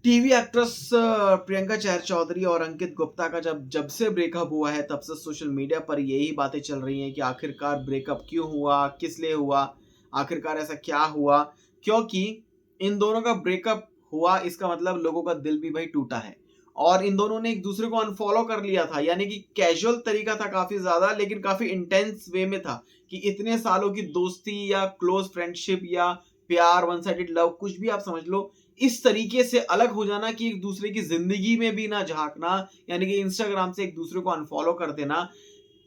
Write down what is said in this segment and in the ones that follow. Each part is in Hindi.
टीवी एक्ट्रेस प्रियंका चहर चौधरी और अंकित गुप्ता का जब से ब्रेकअप हुआ है तब से सोशल मीडिया पर यही बातें चल रही हैं कि आखिरकार ब्रेकअप क्यों हुआ, किस लिए हुआ, आखिरकार ऐसा क्या हुआ। क्योंकि इन दोनों का ब्रेकअप हुआ इसका मतलब लोगों का दिल भी भाई टूटा है और इन दोनों ने एक दूसरे को अनफॉलो कर लिया था। यानी कि कैजुअल तरीका था काफी ज्यादा, लेकिन काफी इंटेंस वे में था कि इतने सालों की दोस्ती या क्लोज फ्रेंडशिप या प्यार, वन साइडेड लव, कुछ भी आप समझ लो, इस तरीके से अलग हो जाना कि एक दूसरे की जिंदगी में भी ना झांकना, यानी कि इंस्टाग्राम से एक दूसरे को अनफॉलो कर देना।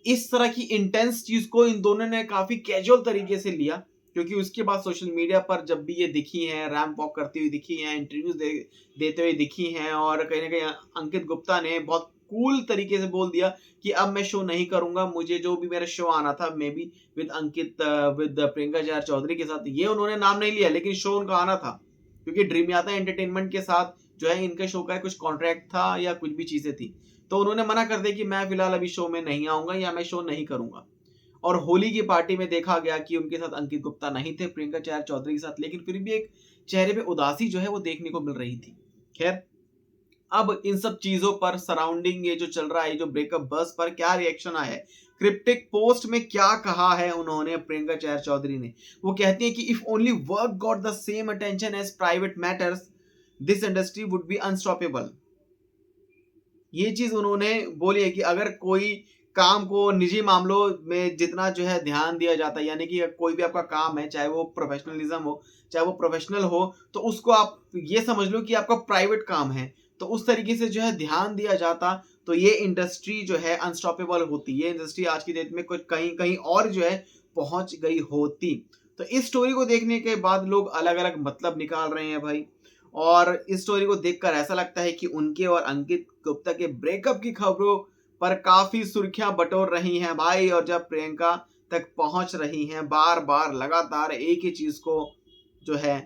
इस तरह की इंटेंस चीज को इन दोनों ने काफी कैजुअल तरीके से लिया, क्योंकि उसके बाद सोशल मीडिया पर जब भी ये दिखी हैं, रैंप वॉक करती हुई दिखी हैं, इंटरव्यूज देते हुए दिखी हैं, और कहीं ना कहीं अंकित गुप्ता ने बहुत कूल तरीके से बोल दिया कि अब मैं शो नहीं करूंगा, मुझे जो भी मेरा शो आना था maybe with Ankit with Priyanka Chahar Choudhary के साथ, ये उन्होंने नाम नहीं लिया लेकिन शो उनका आना था, क्योंकि ड्रीम यात्रा एंटरटेनमेंट के साथ जो है इनके शो का कुछ कॉन्ट्रैक्ट था या कुछ भी चीजें थी, तो उन्होंने मना कर दिया कि मैं फिलहाल अभी शो में नहीं आऊंगा या मैं शो नहीं करूंगा। और होली की पार्टी में देखा गया कि उनके साथ अंकित गुप्ता नहीं थे, प्रियंका चहर चौधरी के साथ, लेकिन फिर भी एक चेहरे पे उदासी जो है वो देखने को मिल रही थी। खैर, अब इन सब चीजों पर सराउंडिंग ये जो चल रहा है, जो ब्रेकअप बस पर क्या रिएक्शन आया है, क्रिप्टिक पोस्ट में क्या कहा है उन्होंने, प्रियंका चहर चौधरी ने, वो कहती है कि if only work got the same attention as private matters this industry would be unstoppable. ये चीज उन्होंने बोली है कि अगर कोई काम को निजी मामलों में जितना जो है ध्यान दिया जाता है, यानी कि कोई भी आपका काम है, चाहे वो प्रोफेशनलिज्म हो चाहे वो प्रोफेशनल हो, तो उसको आप ये समझ लो कि आपका प्राइवेट काम है, तो उस तरीके से जो है ध्यान दिया जाता तो ये इंडस्ट्री जो है अनस्टॉपेबल होती, ये इंडस्ट्री आज की डेट में कुछ कहीं कहीं और जो है पहुंच गई होती। तो इस स्टोरी को देखने के बाद लोग अलग अलग मतलब निकाल रहे हैं भाई, और इस स्टोरी को देखकर ऐसा लगता है कि उनके और अंकित गुप्ता के ब्रेकअप की खबरों पर काफी सुर्खियां बटोर रही हैं भाई, और जब प्रियंका तक पहुंच रही हैं बार बार लगातार एक ही चीज को जो है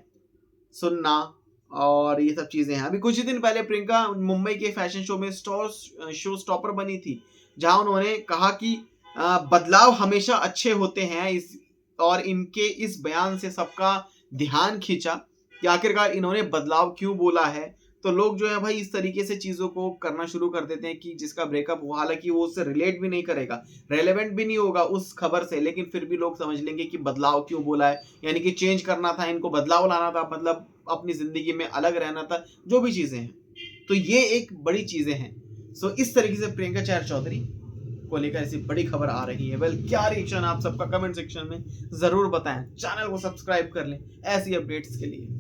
सुनना, और ये सब चीजें हैं। अभी कुछ ही दिन पहले प्रियंका मुंबई के फैशन शो में शो स्टॉपर बनी थी, जहां उन्होंने कहा कि बदलाव हमेशा अच्छे होते हैं, इस और इनके इस बयान से सबका ध्यान खींचा कि आखिरकार इन्होंने बदलाव क्यों बोला है। तो लोग जो है भाई इस तरीके से चीजों को करना शुरू कर देते हैं कि जिसका ब्रेकअप हुआ, हालांकि वो उससे रिलेट भी नहीं करेगा, रेलेवेंट भी नहीं होगा उस खबर से, लेकिन फिर भी लोग समझ लेंगे कि बदलाव क्यों बोला है, यानी कि चेंज करना था, इनको बदलाव लाना था, मतलब अपनी जिंदगी में अलग रहना था, जो भी चीजें हैं। तो ये एक बड़ी चीजें हैं। सो इस तरीके से प्रियंका चहर चौधरी को लेकर ऐसी बड़ी खबर आ रही है। वेल, क्या रिएक्शन आप सबका कमेंट सेक्शन में जरूर बताएं, चैनल को सब्सक्राइब कर लें ऐसी अपडेट्स के लिए।